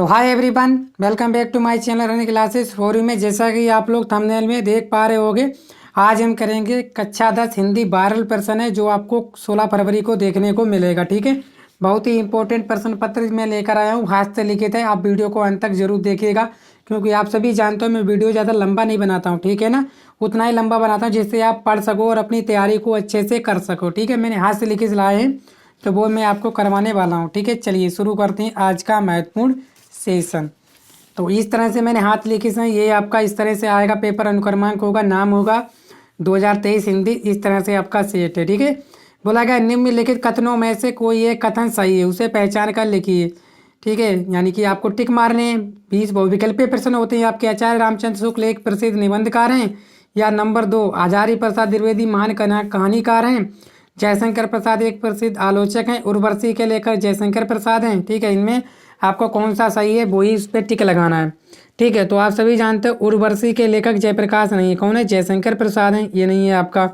तो hi everyone, welcome back to my channel running classes for you में। जैसा कि आप लोग थंबनेल में देख पा रहे होंगे, आज हम करेंगे कक्षा 10 हिंदी वायरल प्रश्न है जो आपको 16 फरवरी को देखने को मिलेगा। ठीक है, बहुत ही इंपॉर्टेंट प्रश्न पत्र मैं लेकर आया हूँ, हाथ से लिखित है। आप वीडियो को अंत तक जरूर देखिएगा, क्योंकि आप सभी जानते हो मैं वीडियो ज़्यादा लंबा नहीं बनाता हूँ। ठीक है ना, उतना ही लंबा बनाता हूँ जिससे आप पढ़ सको और अपनी तैयारी को अच्छे से कर सको। ठीक है, मैंने हाथ से लिखित लाए हैं तो वो मैं आपको करवाने वाला हूँ। ठीक है, चलिए शुरू करते हैं आज का महत्वपूर्ण सेशन। तो इस तरह से मैंने हाथ लिखे से ये आपका इस तरह से आएगा। पेपर अनुक्रमांक होगा, नाम होगा 2023 हिंदी, इस तरह से आपका सेट है। ठीक है, बोला गया निम्नलिखित कथनों में से कोई एक कथन सही है, उसे पहचान कर लिखिए। ठीक है, यानी कि आपको टिक मारने हैं। 20 बहुविकल्पीय प्रश्न होते हैं आपके। आचार्य रामचंद्र शुक्ल एक प्रसिद्ध निबंधकार हैं, या नंबर 2 हजारी प्रसाद द्विवेदी महान कहानीकार हैं, जयशंकर प्रसाद एक प्रसिद्ध आलोचक हैं, उर्वशी के लेकर जयशंकर प्रसाद हैं। ठीक है, इनमें आपको कौन सा सही है वही इस पर टिक लगाना है। ठीक है, तो आप सभी जानते हो उर्वशी के लेखक जयप्रकाश नहीं है, कौन है? जयशंकर प्रसाद हैं, ये नहीं है आपका।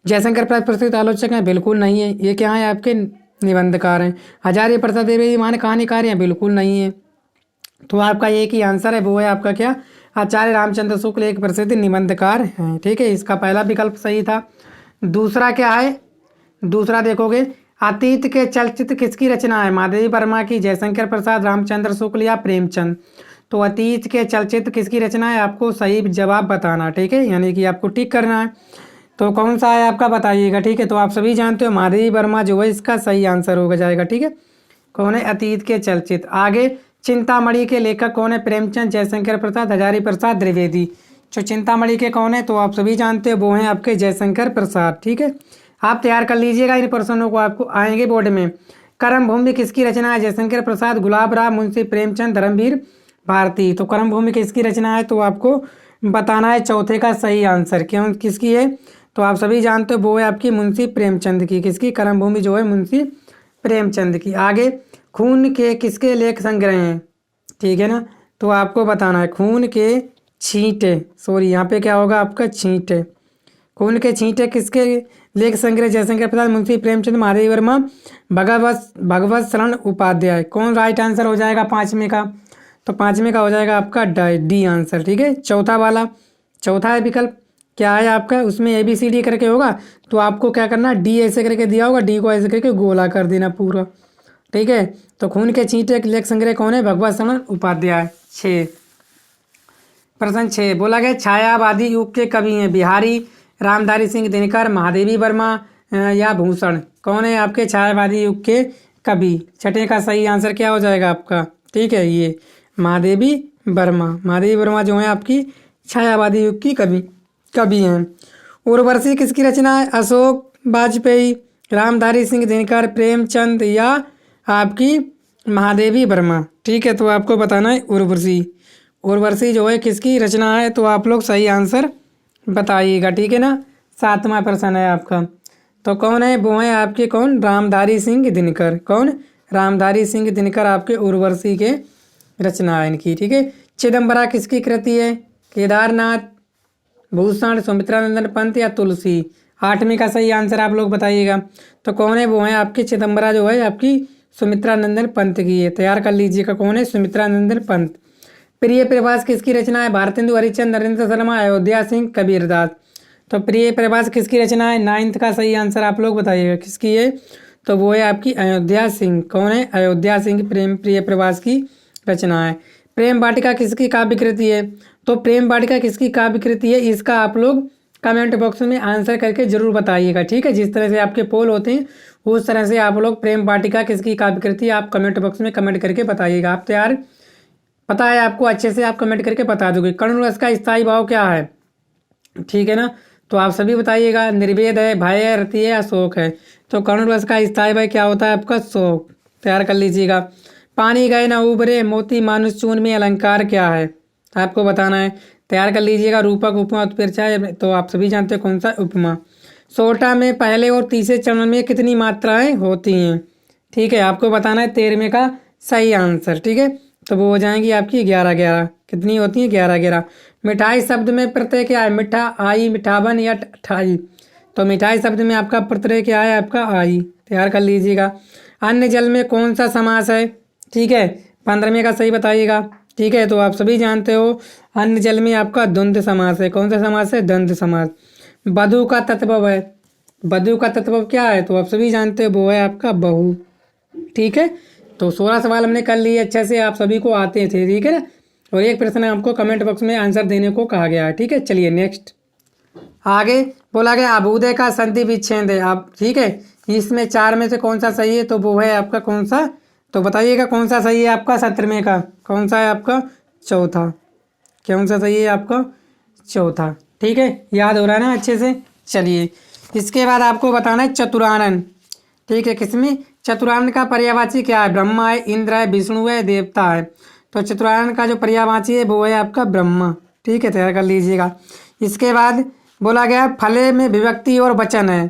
जयशंकर प्रसाद प्रसिद्ध आलोचक हैं, बिल्कुल नहीं है। ये क्या है? आपके निबंधकार हैं। हजारी प्रसाद द्विवेदी महान कहानीकार हैं, बिल्कुल नहीं है। तो आपका एक ही आंसर है, वो है आपका क्या? आचार्य रामचंद्र शुक्ल एक प्रसिद्ध निबंधकार हैं। ठीक है, इसका पहला विकल्प सही था। दूसरा क्या है? दूसरा देखोगे, अतीत के चलचित्र किसकी रचना है? माधवी वर्मा की, जयशंकर प्रसाद, रामचंद्र शुक्ल या प्रेमचंद? तो अतीत के चलचित्र किसकी रचना है, आपको सही जवाब बताना। ठीक है, यानी कि आपको टिक करना है। तो कौन सा है आपका, बताइएगा। ठीक है, तो आप सभी जानते हो माधवी वर्मा जो है इसका सही आंसर होगा जाएगा। ठीक है, कौन है? अतीत के चलचित्र। आगे, चिंतामणि के लेखक कौन है? प्रेमचंद, जयशंकर प्रसाद, हजारी प्रसाद द्विवेदी। जो चिंतामणि के कौन है, तो आप सभी जानते हो वो हैं आपके जयशंकर प्रसाद। ठीक है, आप तैयार कर लीजिएगा इन प्रश्नों को, आपको आएंगे बोर्ड में। कर्म भूमि किसकी रचना है? जयशंकर प्रसाद, गुलाब राम, मुंशी प्रेमचंद, धर्मवीर भारती। तो कर्म भूमि किसकी रचना है, तो आपको बताना है चौथे का सही आंसर। क्यों, किसकी है? तो आप सभी जानते हो वो है आपकी मुंशी प्रेमचंद की। किसकी? कर्म भूमि जो है मुंशी प्रेमचंद की। आगे, खून के किसके लेख संग्रह हैं? ठीक है ना, तो आपको बताना है खून के छींटे, सॉरी यहाँ पे क्या होगा आपका? छींटे। खून के छींटे किसके लेख संग्रह? जयशंकर प्रसाद, मुंशी प्रेमचंद, माधवी वर्मा, भगवत शरण उपाध्याय। कौन राइट आंसर हो जाएगा पाँचवें का? तो पाँचवें का हो जाएगा आपका डी आंसर। ठीक है, चौथा वाला, चौथा है विकल्प क्या है आपका? उसमें ABCD करके होगा, तो आपको क्या करना? डी ऐसे करके दिया होगा, डी को ऐसे करके गोला कर देना पूरा। ठीक है, तो खून के छींटे लेख संग्रह कौन है? भगवत शरण उपाध्याय। 6, प्रश्न 6 बोला गया छायावादी युग के कवि हैं बिहारी, रामधारी सिंह दिनकर, महादेवी वर्मा या भूषण। कौन है आपके छायावादी युग के कवि? छठे का सही आंसर क्या हो जाएगा आपका? ठीक है, ये महादेवी वर्मा। महादेवी वर्मा जो है आपकी छायावादी युग की कवि हैं। उर्वशी किसकी रचना है? अशोक वाजपेयी, रामधारी सिंह दिनकर, प्रेमचंद या आपकी महादेवी वर्मा। ठीक है, तो आपको बताना है उर्वशी। उर्वशी जो है किसकी रचना है, तो आप लोग सही आंसर बताइएगा। ठीक है ना, 7वां प्रश्न है आपका। तो कौन है? वो है आपके कौन? रामधारी सिंह दिनकर। कौन? रामधारी सिंह दिनकर आपके उर्वशी के रचना है इनकी। ठीक है, चिदम्बरा किसकी कृति है? केदारनाथ, भूषण, सुमित्रानंदन पंत या तुलसी? 8वें का सही आंसर आप लोग बताइएगा। तो कौन है? वो है आपकी चिदम्बरा जो है आपकी सुमित्रानंदन पंत की है। तैयार कर लीजिएगा, कौन है? सुमित्रानंदन पंत। प्रिय प्रवास किसकी रचना है? भारतेंदु हरिश्चंद्र, नरेंद्र शर्मा, अयोध्या सिंह, कबीरदास। तो प्रिय प्रवास किसकी रचना है? 9th का सही आंसर आप लोग बताइएगा किसकी है, तो वो है आपकी अयोध्या सिंह। कौन है? अयोध्या सिंह प्रिय प्रवास की रचना है। प्रेम वाटिका किसकी काव्य कृति है? तो प्रेम वाटिका किसकी काव्य कृति है, इसका आप लोग कमेंट बॉक्स में आंसर करके जरूर बताइएगा। ठीक है, जिस तरह से आपके पोल होते हैं उस तरह से आप लोग प्रेम वाटिका किसकी काव्य कृति है आप कमेंट बॉक्स में कमेंट करके बताइएगा। आप तैयार? पता है आपको, अच्छे से आप कमेंट करके बता दोगे। कर्ण रस का स्थायी भाव क्या है? ठीक है ना, तो आप सभी बताइएगा। निर्वेद है, भय है, रति है या शोक है? तो कर्ण रस का स्थायी भाव क्या होता है आपका? शोक। तैयार कर लीजिएगा। पानी गए ना उबरे, मोती मानुष चूर्ण में अलंकार क्या है? आपको बताना है। तैयार कर लीजिएगा। रूपक, उपमा, उत्प्रेक्षा। तो आप सभी जानते हैं कौन सा? उपमा। सोटा में पहले और तीसरे चरण में कितनी मात्राएं होती हैं? ठीक है, आपको बताना है 13वें का सही आंसर। ठीक है, तो वो हो जाएंगी आपकी 11। कितनी होती हैं? 11। मिठाई शब्द में प्रत्यय क्या है? मिठा, आई, मिठावन या ठाई? तो मिठाई शब्द में आपका प्रत्यय क्या है? आपका आई। तैयार कर लीजिएगा। अन्य जल में कौन सा समास है? ठीक है, 15वें का सही बताइएगा। ठीक है, तो आप सभी जानते हो अन्य जल में आपका द्वंद्व समास है। कौन सा समास है? द्वंद्व समास। बधु का तत्व है, बधु का तत्व क्या है? तो आप सभी जानते हो वो है आपका बहु। ठीक है, तो 16 सवाल हमने कर लिए अच्छे से, आप सभी को आते थे। ठीक है ना, और एक प्रश्न आपको कमेंट बॉक्स में आंसर देने को कहा गया है। ठीक है, चलिए नेक्स्ट। आगे बोला गया अभ्युदय का संधि विच्छेद है। आप ठीक है, इसमें 4 में से कौन सा सही है? तो वो है आपका कौन सा? तो बताइएगा कौन सा सही है आपका? 17वें का कौन सा है आपका? चौथा। कौन सा सही है आपका? चौथा। ठीक है, याद हो रहा है ना अच्छे से? चलिए, इसके बाद आपको बताना है चतुरानन। ठीक है, किसमें? चतुरानन का पर्यायवाची क्या है? ब्रह्मा है, इंद्र है, विष्णु है, देवता है। तो चतुरानन का जो पर्यायवाची है वो है आपका ब्रह्मा। ठीक है, तैयार कर लीजिएगा। इसके बाद बोला गया फले में विभक्ति और वचन है।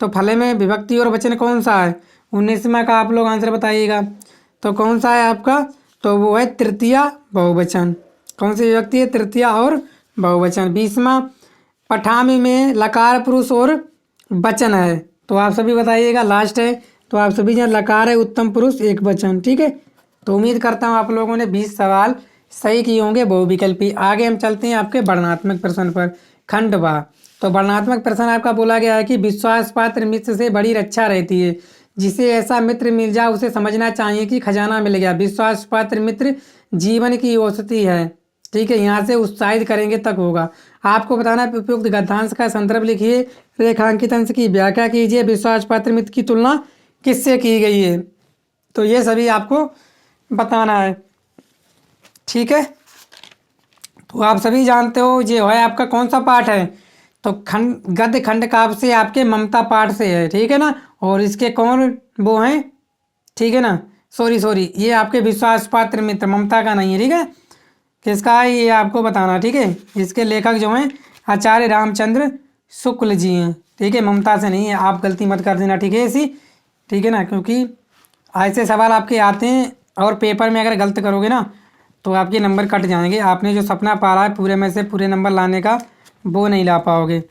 तो फले में विभक्ति और वचन कौन सा है? 19वां का आप लोग आंसर बताइएगा। तो कौन सा है आपका? तो वो है तृतीया बहुवचन। कौन सी विभक्ति है? तृतीया और बहुवचन। 20वां पठामी में लकार पुरुष और वचन है। तो आप सभी बताइएगा, लास्ट है। तो आप सभी जन लकार है, उत्तम पुरुष, एक वचन। ठीक है, तो उम्मीद करता हूँ आप लोगों ने 20 सवाल सही किए होंगे बहुविकल्पी। आगे हम चलते हैं आपके वर्णनात्मक प्रश्न पर। खंड वाह। तो वर्णनात्मक प्रश्न आपका बोला गया है कि विश्वास पात्र मित्र से बड़ी रक्षा रहती है। जिसे ऐसा मित्र मिल जाए उसे समझना चाहिए कि खजाना मिल गया। विश्वास पात्र मित्र जीवन की औषधि है। ठीक है, यहाँ से उत्साहित करेंगे तक होगा। आपको बताना है उपयुक्त गद्यांश का संदर्भ लिखिए, रेखांकित अंश की व्याख्या कीजिए, विश्वास पात्र मित्र की तुलना किससे की गई है। तो ये सभी आपको बताना है। ठीक है, तो आप सभी जानते हो ये है आपका कौन सा पाठ है? तो खंड गद्य खंड काव्य से आपके ममता पाठ से है। ठीक है ना, और इसके कौन वो हैं? ठीक है ना, सॉरी ये आपके विश्वास पात्र मित्र, ममता का नहीं है। ठीक है, किसका है ये आपको बताना। ठीक है, इसके लेखक जो हैं आचार्य रामचंद्र शुक्ल जी हैं। ठीक है, ममता से नहीं है, आप गलती मत कर देना। ठीक है इसी, ठीक है ना, क्योंकि ऐसे सवाल आपके आते हैं और पेपर में अगर गलत करोगे ना तो आपके नंबर कट जाएंगे। आपने जो सपना पाला है पूरे में से पूरे नंबर लाने का, वो नहीं ला पाओगे।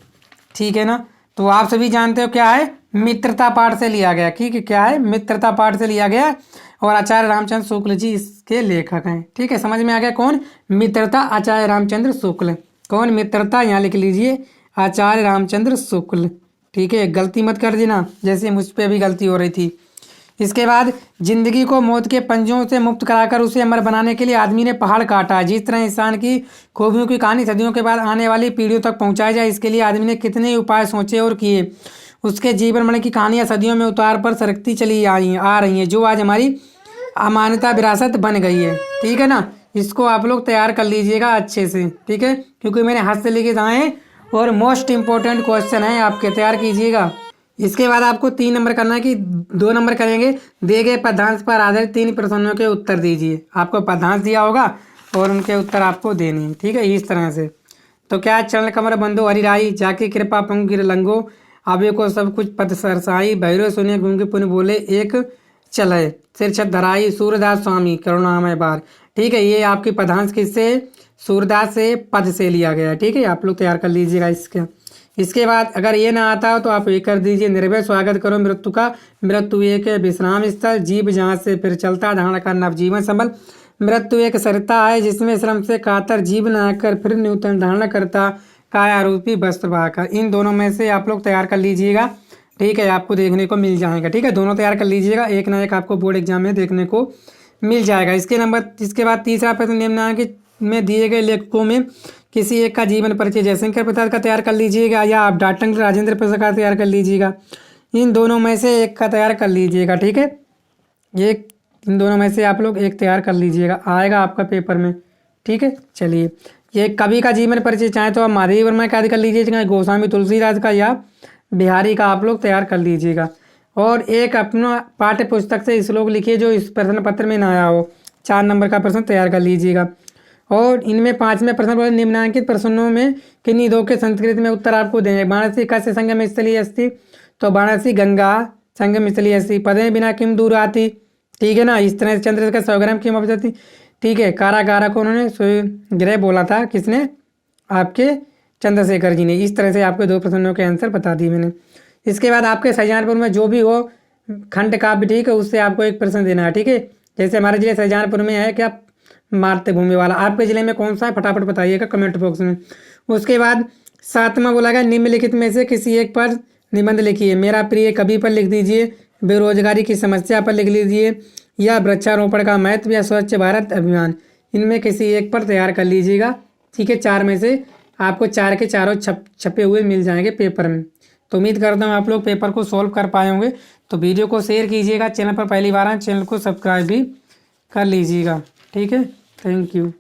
ठीक है ना, तो आप सभी जानते हो क्या है? मित्रता पाठ से लिया गया। ठीक है, क्या है? मित्रता पाठ से लिया गया और आचार्य रामचंद्र शुक्ल जी इसके लेखक हैं। ठीक है, समझ में आ गया कौन? मित्रता, आचार्य रामचंद्र शुक्ल। कौन? मित्रता, यहाँ लिख लीजिए आचार्य रामचंद्र शुक्ल। ठीक है, गलती मत कर देना जैसे मुझ पर भी गलती हो रही थी। इसके बाद जिंदगी को मौत के पंजों से मुक्त कराकर उसे अमर बनाने के लिए आदमी ने पहाड़ काटा। जिस तरह इंसान की खूबियों की कहानी सदियों के बाद आने वाली पीढ़ियों तक पहुंचाई जाए, इसके लिए आदमी ने कितने उपाय सोचे और किए। उसके जीवन मरण की कहानियां सदियों में उतार पर सरकती चली आ रही हैं, जो आज हमारी अमानता विरासत बन गई है। ठीक है ना, इसको आप लोग तैयार कर लीजिएगा अच्छे से। ठीक है, क्योंकि मैंने हाथ से लेके जाए हैं और मोस्ट इंपॉर्टेंट क्वेश्चन है आपके, तैयार कीजिएगा। इसके बाद आपको 3 नंबर करना है कि 2 नंबर करेंगे। दिए गए पदांश पर आधारित 3 प्रश्नों के उत्तर दीजिए। आपको पदांश दिया होगा और उनके उत्तर आपको देने हैं। ठीक है, इस तरह से। तो क्या? चरण कमर बंधो हरिराई, जाके कृपा पंग गिर लंगो, आवे को सब कुछ पद सरसाई, भैरव सुने गूंगे पुण्य बोले, एक चले सिर छत धराई, सूरदास स्वामी करुणामय बार। ठीक है, ये आपकी पदांश किससे? सूरदास से, पद से लिया गया। ठीक है, आप लोग तैयार कर लीजिएगा इसका। इसके बाद अगर ये ना आता हो तो आप ये कर दीजिए, निर्भय स्वागत करो मृत्यु का, मृत्यु एक विश्राम स्थल, जीव जहाँ से फिर चलता, धारण का नवजीवन संबल। मृत्यु एक सरिता है जिसमें श्रम से कातर जीव न आकर फिर नूतन धारण करता, काया रूपी वस्त्र पाकर। इन दोनों में से आप लोग तैयार कर लीजिएगा। ठीक है, आपको देखने को मिल जाएगा। ठीक है, दोनों तैयार कर लीजिएगा, एक ना एक आपको बोर्ड एग्जाम में देखने को मिल जाएगा। इसके बाद तीसरा प्रश्न, निम्नलिखित में दिए गए लेखकों में किसी एक का जीवन परिचय जयशंकर प्रसाद का तैयार कर लीजिएगा या आप डॉक्टर राजेंद्र प्रसाद का तैयार कर लीजिएगा। इन दोनों में से एक का तैयार कर लीजिएगा। ठीक है, इन दोनों में से आप लोग एक तैयार कर लीजिएगा, आएगा आपका पेपर में। ठीक है, चलिए, ये कवि का जीवन परिचय चाहे तो आप माधवी वर्मा का कर लीजिए, चाहे गोस्वामी तुलसीदास का या बिहारी का आप लोग तैयार कर लीजिएगा। और एक अपना पाठ्य पुस्तक से श्लोक लिखिए जो इस प्रश्न पत्र में ना आया हो। 4 नंबर का प्रश्न तैयार कर लीजिएगा। और इनमें 5वें प्रश्न बोले निम्नलिखित प्रश्नों में किन्हीं दो के संस्कृत में उत्तर आपको देंगे। वाराणसी कस्य संगम स्थली अस्ति, तो वाराणसी गंगा संगम स्थली अस्ति। पदे बिना किम दूर आती। ठीक है ना, इस तरह से चंद्र का 100 ग्राम किम उपजती। ठीक है, कारागारा को उन्होंने गृह बोला था, किसने? आपके चंद्रशेखर जी ने। इस तरह से आपके 2 प्रश्नों के आंसर बता दिए मैंने। इसके बाद आपके शाहजहानपुर में जो भी हो खंड काव्य, ठीक है, उससे आपको एक प्रश्न देना है। ठीक है, जैसे हमारे जिले शाहजहाँपुर में है क्या, मातृभूमि वाला। आपके ज़िले में कौन सा है फटाफट बताइएगा कमेंट बॉक्स में। उसके बाद 7वां बोला गया निम्नलिखित में से किसी एक पर निबंध लिखिए। मेरा प्रिय कवि पर लिख दीजिए, बेरोजगारी की समस्या पर लिख लीजिए, या वृक्षारोपण का महत्व, या स्वच्छ भारत अभियान। इनमें किसी एक पर तैयार कर लीजिएगा। ठीक है, 4 में से आपको 4 के चारों छपे हुए मिल जाएंगे पेपर में। तो उम्मीद करता हूँ आप लोग पेपर को सॉल्व कर पाए होंगे। तो वीडियो को शेयर कीजिएगा, चैनल पर पहली बार आए चैनल को सब्सक्राइब भी कर लीजिएगा। ठीक है, थैंक यू।